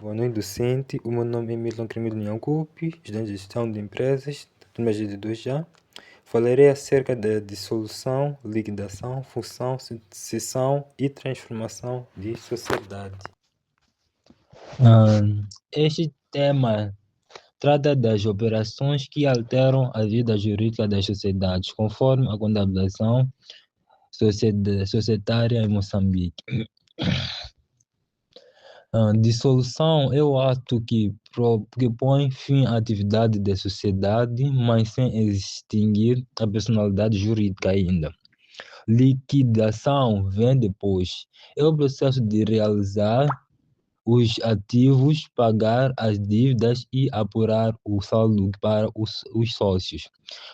Boa noite, docente. O meu nome é Milton Cremilho Nhancupi, estudante de gestão de empresas, turma G2 já. Falarei acerca da dissolução, liquidação, fusão, cessão e transformação de sociedade. Este tema trata das operações que alteram a vida jurídica das sociedades, conforme a contabilização societária em Moçambique. Dissolução é o ato que põe fim à atividade da sociedade, mas sem extinguir a personalidade jurídica ainda. Liquidação vem depois. É o processo de realizar os ativos, pagar as dívidas e apurar o saldo para os sócios.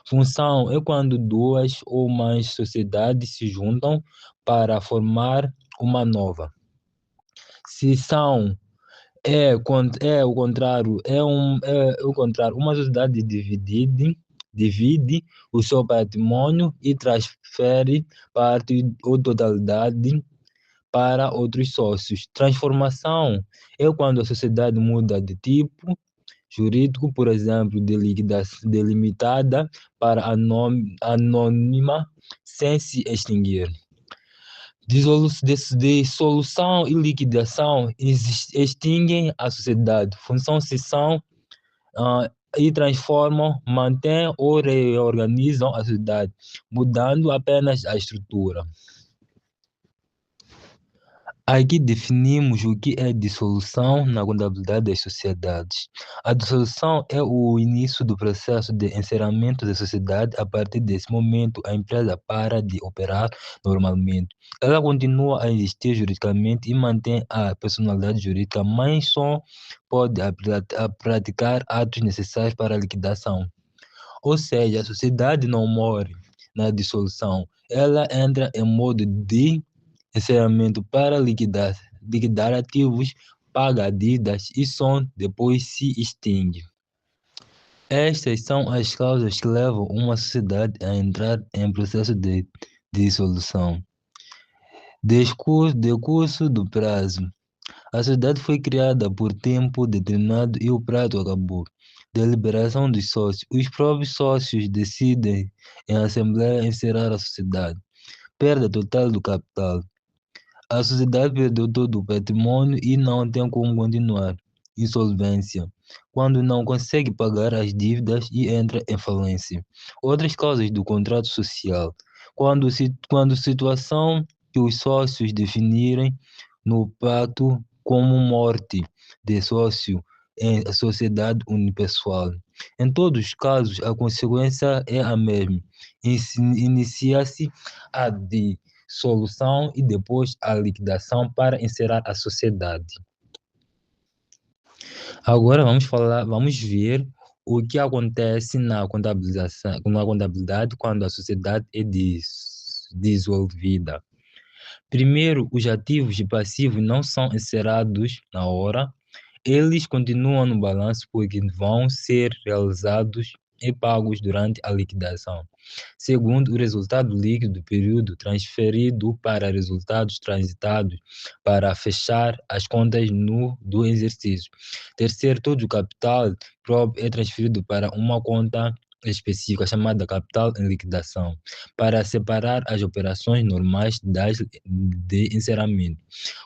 Função é quando duas ou mais sociedades se juntam para formar uma nova. Cisão é o contrário, é o contrário. Uma sociedade divide o seu patrimônio e transfere parte ou totalidade para outros sócios. Transformação é quando a sociedade muda de tipo jurídico, por exemplo, de limitada para anônima, sem se extinguir. Dissolução e liquidação extinguem a sociedade. Função cessão e transformam, mantêm ou reorganizam a sociedade, mudando apenas a estrutura. Aqui definimos o que é dissolução na contabilidade das sociedades. A dissolução é o início do processo de encerramento da sociedade. A partir desse momento, a empresa para de operar normalmente. Ela continua a existir juridicamente e mantém a personalidade jurídica, mas só pode praticar atos necessários para a liquidação. Ou seja, a sociedade não morre na dissolução. Ela entra em modo de encerramento para liquidar ativos, paga dívidas e só depois se extingue. Estas são as causas que levam uma sociedade a entrar em processo de dissolução. Decurso do prazo. A sociedade foi criada por tempo determinado e o prazo acabou. Deliberação dos sócios. Os próprios sócios decidem em assembleia encerrar a sociedade. Perda total do capital. A sociedade perdeu todo o patrimônio e não tem como continuar. Insolvência. Quando não consegue pagar as dívidas e entra em falência. Outras causas do contrato social. Quando situação que os sócios definirem no pacto como morte de sócio em sociedade unipessoal. Em todos os casos, a consequência é a mesma. Inicia-se a dissolução e depois a liquidação para encerrar a sociedade. Agora vamos ver o que acontece na contabilidade quando a sociedade é dissolvida. Primeiro, os ativos e passivos não são encerrados na hora, eles continuam no balanço porque vão ser realizados e pagos durante a liquidação. Segundo, o resultado líquido do período transferido para resultados transitados para fechar as contas do exercício. Terceiro, todo o capital próprio é transferido para uma conta específica chamada capital em liquidação, para separar as operações normais das de encerramento.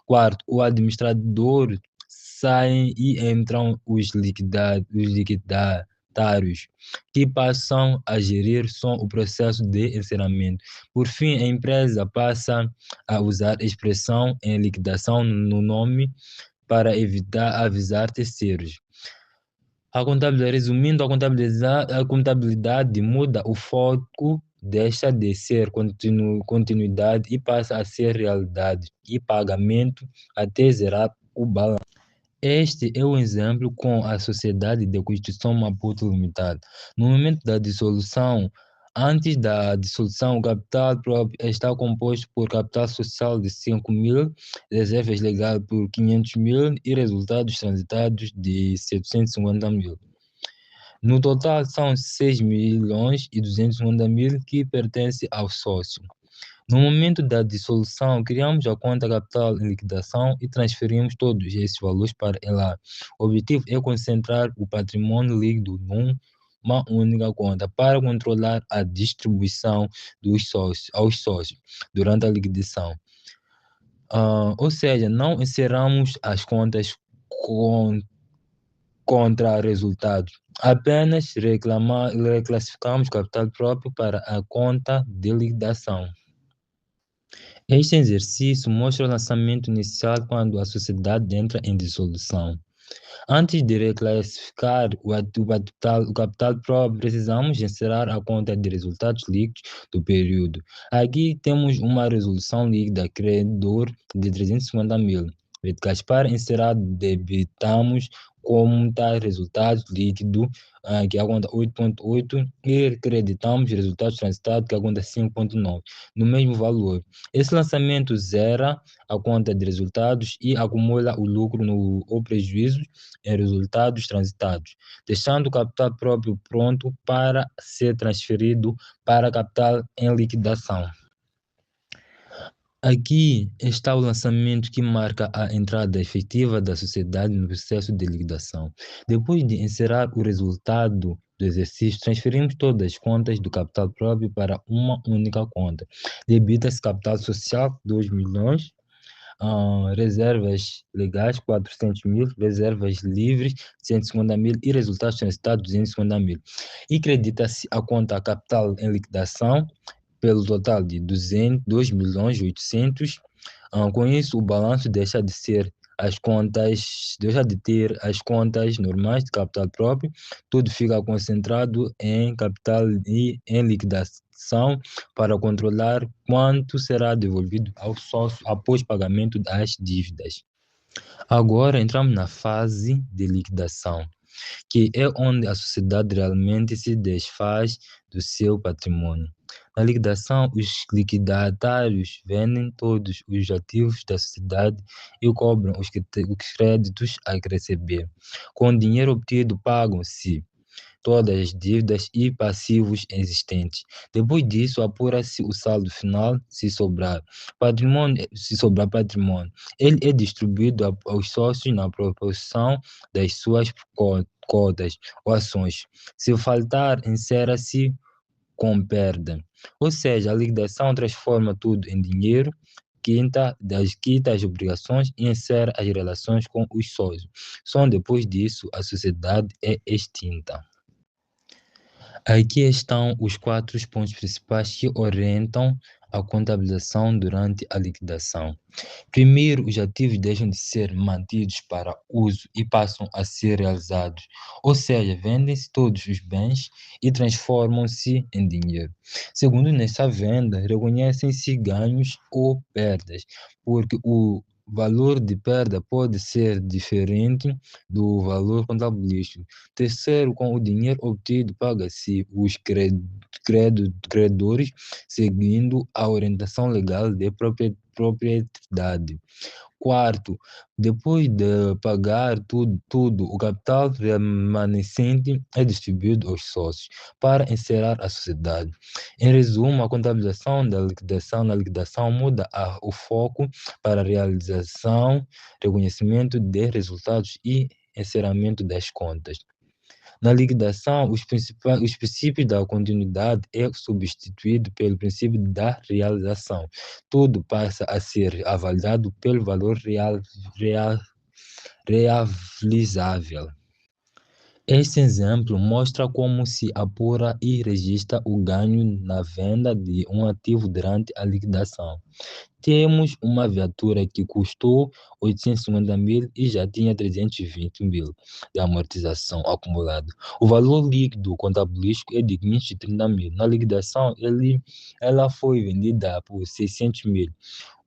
Quarto, o administrador saem e entram os liquidatários, que passam a gerir só o processo de encerramento. Por fim, a empresa passa a usar a expressão em liquidação no nome para evitar avisar terceiros. Resumindo, a contabilidade muda o foco, deixa de ser continuidade e passa a ser realidade e pagamento até zerar o balanço. Este é um exemplo com a Sociedade de Construção Maputo Limitada. No momento da dissolução, antes da dissolução, o capital próprio está composto por capital social de 5.000, reservas legais por 500.000 e resultados transitados de 750.000. No total, são 6.250.000 que pertencem ao sócio. No momento da dissolução, criamos a conta capital em liquidação e transferimos todos esses valores para ela. O objetivo é concentrar o patrimônio líquido numa única conta para controlar a distribuição aos sócios durante a liquidação. Ou seja, não encerramos as contas contra resultados, apenas reclassificamos capital próprio para a conta de liquidação. Este exercício mostra o lançamento inicial quando a sociedade entra em dissolução. Antes de reclassificar o capital próprio, precisamos encerrar a conta de resultados líquidos do período. Aqui temos uma resolução líquida credor de 350 mil. Verticais para encerrar, debitamos conta resultado líquido, que é a conta 8.8, e creditamos resultados transitados, que é a conta 5.9, no mesmo valor. Esse lançamento zera a conta de resultados e acumula o lucro ou prejuízo em resultados transitados, deixando o capital próprio pronto para ser transferido para capital em liquidação. Aqui está o lançamento que marca a entrada efetiva da sociedade no processo de liquidação. Depois de encerrar o resultado do exercício, transferimos todas as contas do capital próprio para uma única conta. Debita-se capital social, 2 milhões, reservas legais, 400 mil, reservas livres, 150 mil e resultados transitados, 250 mil. E credita-se a conta capital em liquidação, pelo total de 2 milhões 800. Com isso, o balanço deixa de ter as contas normais de capital próprio, tudo fica concentrado em capital e em liquidação para controlar quanto será devolvido ao sócio após pagamento das dívidas. Agora entramos na fase de liquidação, que é onde a sociedade realmente se desfaz do seu patrimônio. Na liquidação, os liquidatários vendem todos os ativos da sociedade e cobram os créditos a receber. Com o dinheiro obtido, pagam-se todas as dívidas e passivos existentes. Depois disso, apura-se o saldo final, se sobrar patrimônio. Ele é distribuído aos sócios na proporção das suas cotas ou ações. Se faltar, encerra-se com perda. Ou seja, a liquidação transforma tudo em dinheiro, quita as obrigações e encerra as relações com os sócios. Só depois disso a sociedade é extinta. Aqui estão os 4 pontos principais que orientam a contabilização durante a liquidação. Primeiro, os ativos deixam de ser mantidos para uso e passam a ser realizados, ou seja, vendem-se todos os bens e transformam-se em dinheiro. Segundo, nessa venda, reconhecem-se ganhos ou perdas, porque o valor de perda pode ser diferente do valor contabilístico. Terceiro, com o dinheiro obtido, paga-se os credores, seguindo a orientação legal de propriedade. Quarto, depois de pagar tudo, o capital remanescente é distribuído aos sócios para encerrar a sociedade. Em resumo, a contabilização da liquidação na liquidação muda o foco para a realização, reconhecimento de resultados e encerramento das contas. Na liquidação, os princípios da continuidade é substituído pelo princípio da realização. Tudo passa a ser avaliado pelo valor realizável. Este exemplo mostra como se apura e registra o ganho na venda de um ativo durante a liquidação. Temos uma viatura que custou 850 mil e já tinha 320 mil de amortização acumulada. O valor líquido contabilístico é de 530 mil. Na liquidação, ela foi vendida por 600 mil,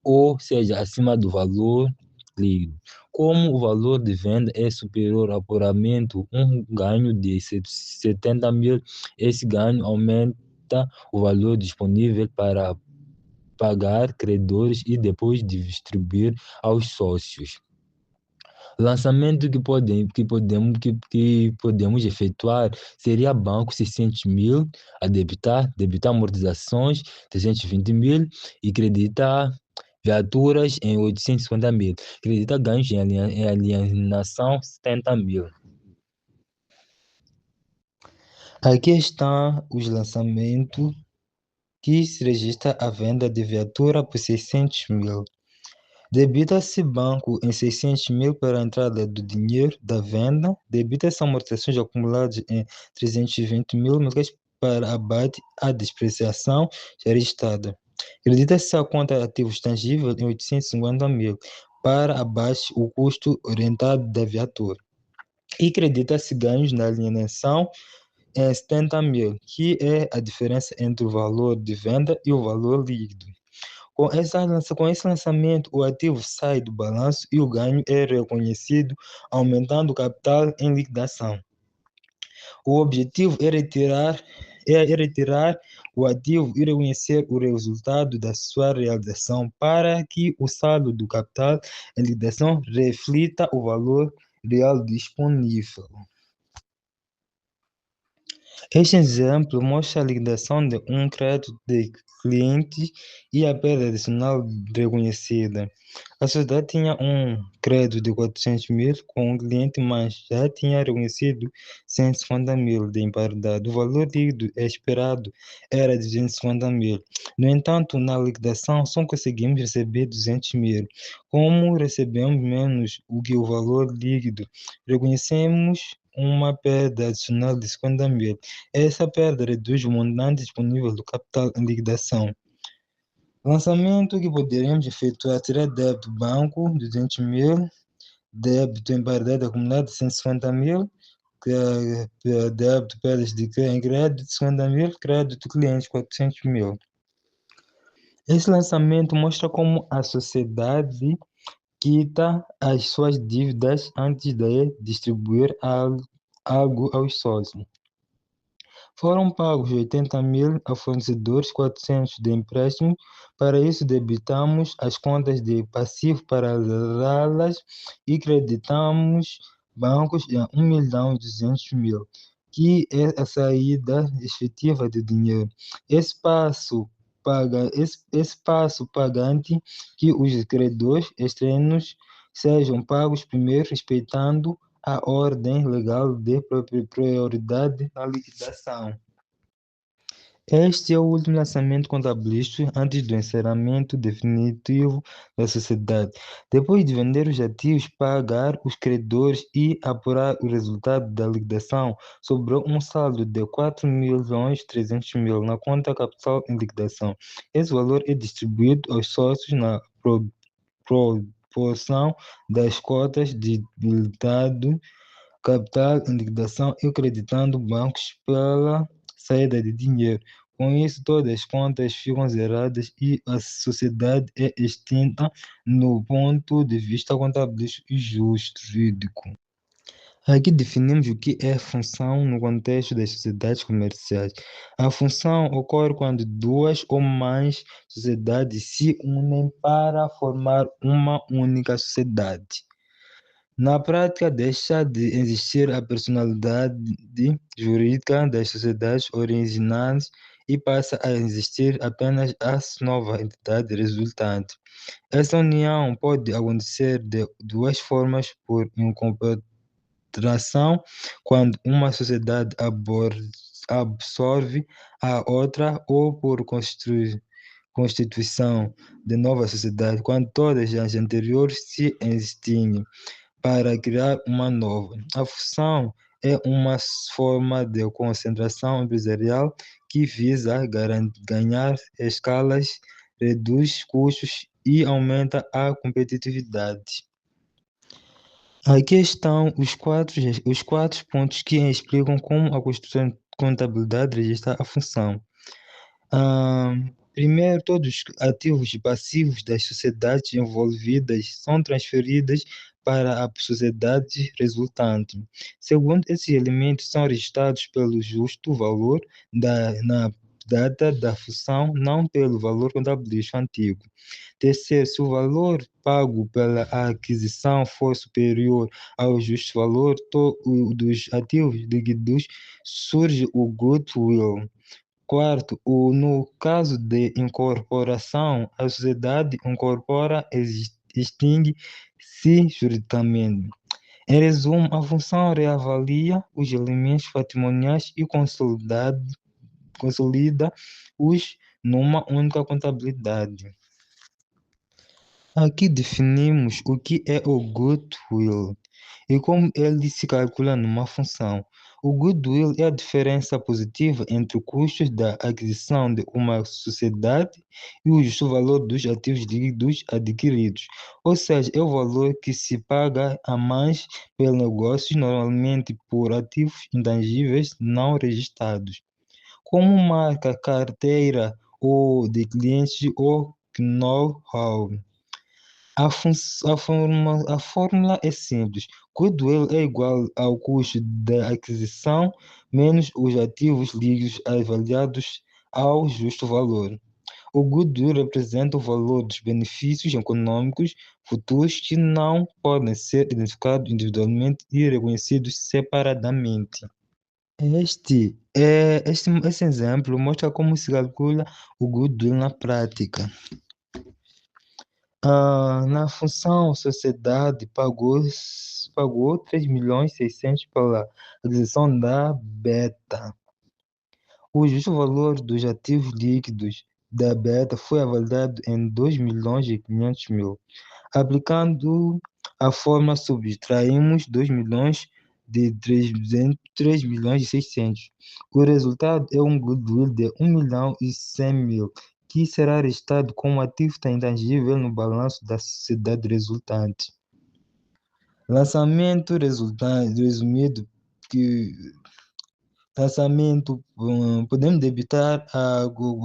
ou seja, acima do valor líquido. Como o valor de venda é superior ao apuramento, um ganho de 70 mil, esse ganho aumenta o valor disponível para pagar credores e depois distribuir aos sócios. Lançamento que podemos efetuar seria banco 600 mil a debitar amortizações 320 mil e creditar viaturas em 850 mil, creditar ganhos em alienação 70 mil. Aqui estão os lançamentos que se registra a venda de viatura por 600 mil. Debita-se banco em 600 mil para a entrada do dinheiro da venda. Debita-se amortizações acumuladas em 320 mil meticais para abate a depreciação já registrada. Acredita-se a conta de ativos tangíveis em 850 mil para abaixo o custo orientado da viatura. E acredita-se ganhos na alienação em 70 mil, que é a diferença entre o valor de venda e o valor líquido. Com esse lançamento, o ativo sai do balanço e o ganho é reconhecido, aumentando o capital em liquidação. O objetivo é retirar o ativo e reconhecer o resultado da sua realização para que o saldo do capital em liquidação reflita o valor real disponível. Este exemplo mostra a liquidação de um crédito de cliente e a perda adicional reconhecida. A sociedade tinha um crédito de 400 mil com um cliente, mas já tinha reconhecido 150 mil de imparidade. O valor líquido esperado era de 250 mil. No entanto, na liquidação só conseguimos receber 200 mil. Como recebemos menos do que o valor líquido, reconhecemos uma perda adicional de 50 mil. Essa perda reduz o montante disponível do capital em liquidação. Lançamento que poderemos efetuar será débito banco, 200 mil, débito em paridade acumulada, 150 mil, débito perdas em crédito, 50 mil, crédito cliente, 400 mil. Esse lançamento mostra como a sociedade quita as suas dívidas antes de distribuir algo aos sócios. Foram pagos 80 mil a fornecedores, 400 de empréstimo. Para isso, debitamos as contas de passivo para zerá-las e creditamos bancos de 1.200.000, que é a saída efetiva de dinheiro. Esse passo pagante que os credores externos sejam pagos primeiro, respeitando a ordem legal de prioridade na liquidação. Este é o último lançamento contabilístico antes do encerramento definitivo da sociedade. Depois de vender os ativos, pagar os credores e apurar o resultado da liquidação, sobrou um saldo de 4.300.000 na conta capital em liquidação. Esse valor é distribuído aos sócios na proporção das cotas de dado capital em liquidação e creditando bancos pela saída de dinheiro. Com isso, todas as contas ficam zeradas e a sociedade é extinta no ponto de vista contabilístico e jurídico. Aqui definimos o que é função no contexto das sociedades comerciais. A função ocorre quando duas ou mais sociedades se unem para formar uma única sociedade. Na prática, deixa de existir a personalidade jurídica das sociedades originais e passa a existir apenas a nova entidade resultante. Essa união pode acontecer de duas formas: por incorporação, quando uma sociedade absorve a outra, ou por constituição de nova sociedade, quando todas as anteriores se extinguem para criar uma nova. A fusão é uma forma de concentração empresarial que visa ganhar escalas, reduz custos e aumenta a competitividade. Aqui estão os quatro pontos que explicam como a contabilidade registra a função. Primeiro, todos os ativos e passivos das sociedades envolvidas são transferidos para a sociedade resultante. Segundo, esses elementos são registrados pelo justo valor data da fusão, não pelo valor contabilístico antigo. Terceiro, se o valor pago pela aquisição for superior ao justo valor dos ativos líquidos, surge o goodwill. Quarto, no caso de incorporação, a sociedade incorpora, extingue-se juridicamente. Em resumo, a função reavalia os elementos patrimoniais e consolida-os numa única contabilidade. Aqui definimos o que é o goodwill e como ele se calcula numa função. O goodwill é a diferença positiva entre os custos da aquisição de uma sociedade e o justo valor dos ativos líquidos adquiridos, ou seja, é o valor que se paga a mais pelo negócio, normalmente por ativos intangíveis não registrados, como marca, carteira ou de clientes ou know-how. A fórmula é simples. Goodwill é igual ao custo da aquisição menos os ativos líquidos avaliados ao justo valor. O goodwill representa o valor dos benefícios econômicos futuros que não podem ser identificados individualmente e reconhecidos separadamente. Esse exemplo mostra como se calcula o goodwill na prática. Na função sociedade pagou 3.600.000 pela aquisição da Beta. O justo valor dos ativos líquidos da Beta foi avaliado em 2.500.000. Aplicando a fórmula, subtraímos 2 milhões de 3.600.000. O resultado é um goodwill de 1.100.000, que será registrado como ativo intangível no balanço da sociedade resultante. Lançamento resultante, resumido, podemos debitar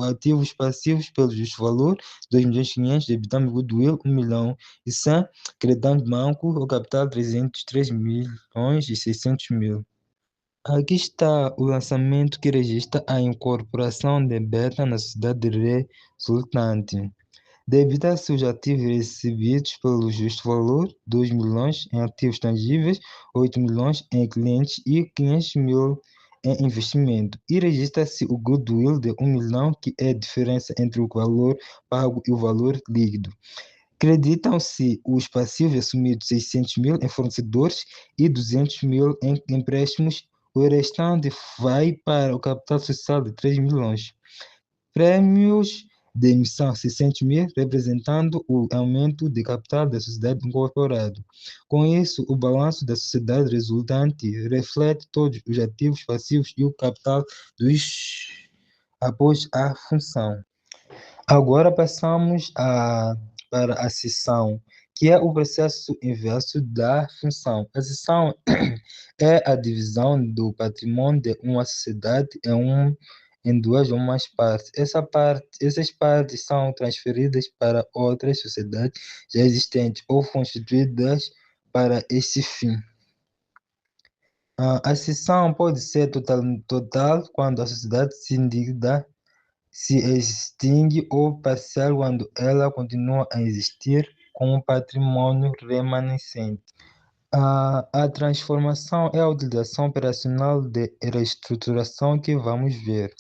ativos passivos pelo justo valor, 2.500.000, debitamos goodwill, 1.100.000, creditamos banco, o capital, 303.600.000. Aqui está o lançamento que registra a incorporação de Beta na sociedade resultante. Debita-se os ativos recebidos pelo justo valor, 2 milhões em ativos tangíveis, 8 milhões em clientes e 500.000 em investimento. E registra-se o goodwill de 1 milhão, que é a diferença entre o valor pago e o valor líquido. Creditam-se os passivos assumidos, 600.000 em fornecedores e 200.000 em empréstimos. O restante vai para o capital social de 3 milhões. Prêmios de emissão, 600.000, representando o aumento de capital da sociedade incorporada. Com isso, o balanço da sociedade resultante reflete todos os ativos passivos e o capital após a função. Agora passamos para a cessão, que é o processo inverso da função. A cessão é a divisão do patrimônio de uma sociedade em duas ou mais partes. Essas partes são transferidas para outras sociedades já existentes ou constituídas para esse fim. A cessão pode ser total quando a sociedade se extingue, ou parcial quando ela continua a existir como patrimônio remanescente. A transformação é a utilização operacional de reestruturação que vamos ver.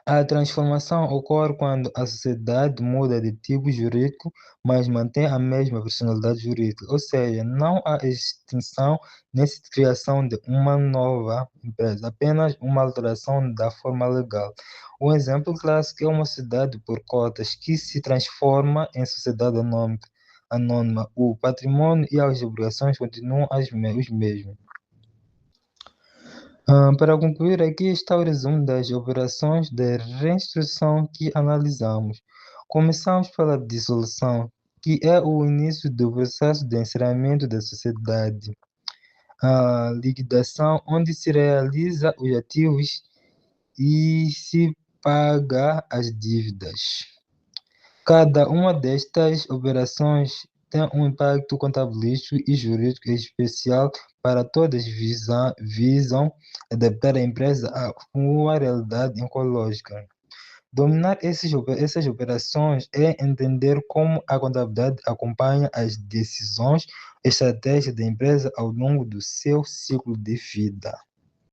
A transformação ocorre quando a sociedade muda de tipo jurídico, mas mantém a mesma personalidade jurídica, ou seja, não há extinção nem criação de uma nova empresa, apenas uma alteração da forma legal. Um exemplo clássico é uma sociedade por cotas que se transforma em sociedade anônima. O patrimônio e as obrigações continuam os mesmos. Para concluir, aqui está o resumo das operações de reestruturação que analisamos. Começamos pela dissolução, que é o início do processo de encerramento da sociedade. A liquidação, onde se realiza os ativos e se paga as dívidas. Cada uma destas operações tem um impacto contabilístico e jurídico especial para todas visam adaptar a empresa a uma realidade ecológica. Dominar essas operações é entender como a contabilidade acompanha as decisões e estratégias da empresa ao longo do seu ciclo de vida.